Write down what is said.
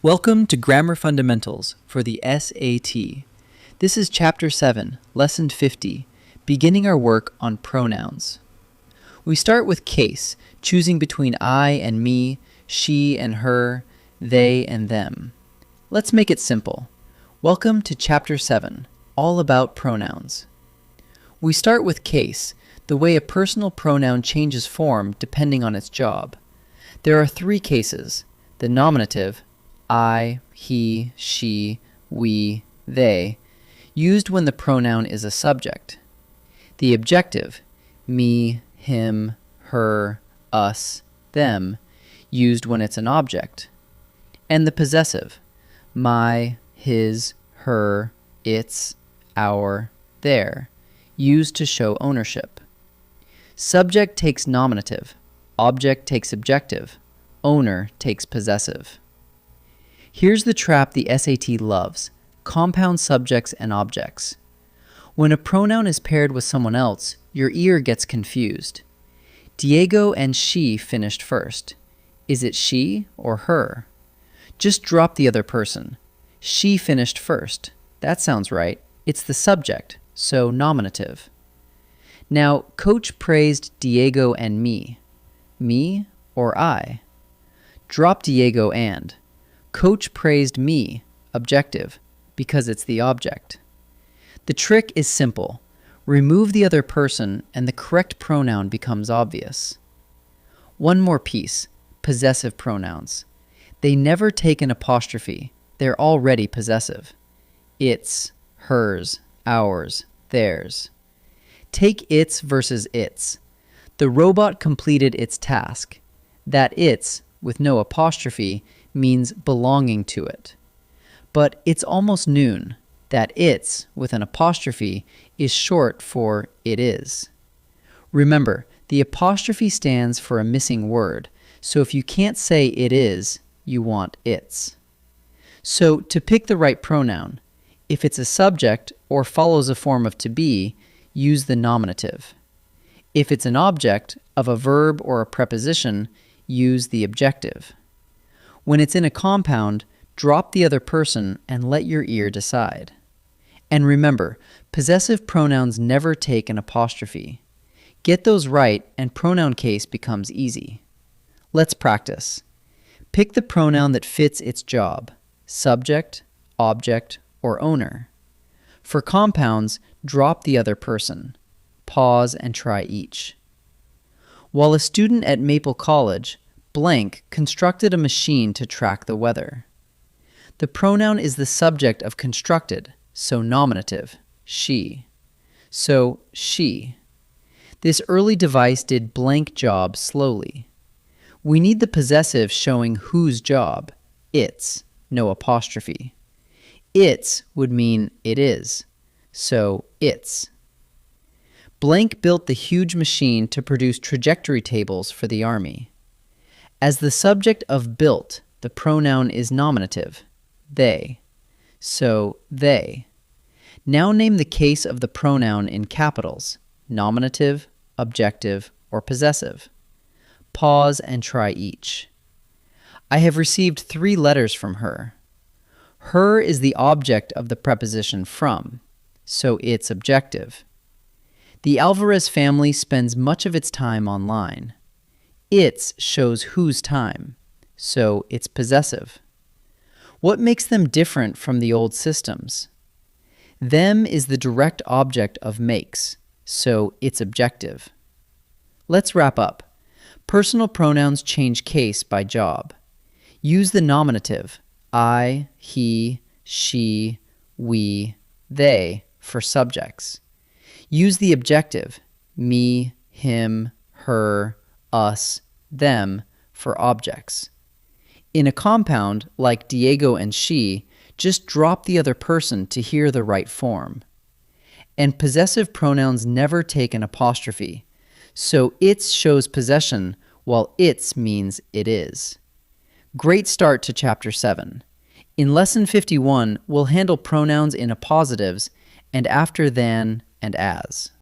Welcome to Grammar Fundamentals for the SAT. This is Chapter 7, Lesson 50, beginning our work on pronouns. We start with case, choosing between I and me, she and her, they and them. Let's make it simple. Welcome to Chapter 7, all about pronouns. We start with case, the way a personal pronoun changes form depending on its job. There are three cases: the nominative, I, he, she, we, they, used when the pronoun is a subject. The objective, me, him, her, us, them, used when it's an object. And the possessive, my, his, her, its, our, their, used to show ownership. Subject takes nominative, object takes objective, owner takes possessive. Here's the trap the SAT loves: compound subjects and objects. When a pronoun is paired with someone else, your ear gets confused. Diego and she finished first. Is it she or her? Just drop the other person. She finished first. That sounds right. It's the subject, so nominative. Now, Coach praised Diego and me. Me or I? Drop Diego and. Coach praised me, objective, because it's the object. The trick is simple. Remove the other person and the correct pronoun becomes obvious. One more piece: possessive pronouns. They never take an apostrophe. They're already possessive. Its, hers, ours, theirs. Take its versus its. The robot completed its task. That its, with no apostrophe, means belonging to it. But it's almost noon. That its, with an apostrophe, is short for it is. Remember, the apostrophe stands for a missing word, so if you can't say it is, you want its. So to pick the right pronoun, if it's a subject or follows a form of to be, use the nominative. If it's an object of a verb or a preposition, use the objective. When it's in a compound, drop the other person and let your ear decide. And remember, possessive pronouns never take an apostrophe. Get those right and pronoun case becomes easy. Let's practice. Pick the pronoun that fits its job: subject, object, or owner. For compounds, drop the other person. Pause and try each. While a student at Maple College, blank constructed a machine to track the weather. The pronoun is the subject of constructed, so nominative, she. So, she. This early device did blank job slowly. We need the possessive showing whose job, its, no apostrophe. Its would mean it is, so its. Blank built the huge machine to produce trajectory tables for the Army. As the subject of built, the pronoun is nominative, they. So, they. Now name the case of the pronoun in capitals: nominative, objective, or possessive. Pause and try each. I have received 3 letters from her. Her is the object of the preposition from, so it's objective. The Alvarez family spends much of its time online. Its shows whose time, so it's possessive. What makes them different from the old systems? Them is the direct object of makes, so it's objective. Let's wrap up. Personal pronouns change case by job. Use the nominative, I, he, she, we, they, for subjects. Use the objective, me, him, her, us, them, for objects. In a compound, like Diego and she, just drop the other person to hear the right form. And possessive pronouns never take an apostrophe, so its shows possession while its means it is. Great start to Chapter 7. In Lesson 51, we'll handle pronouns in appositives and after than and as.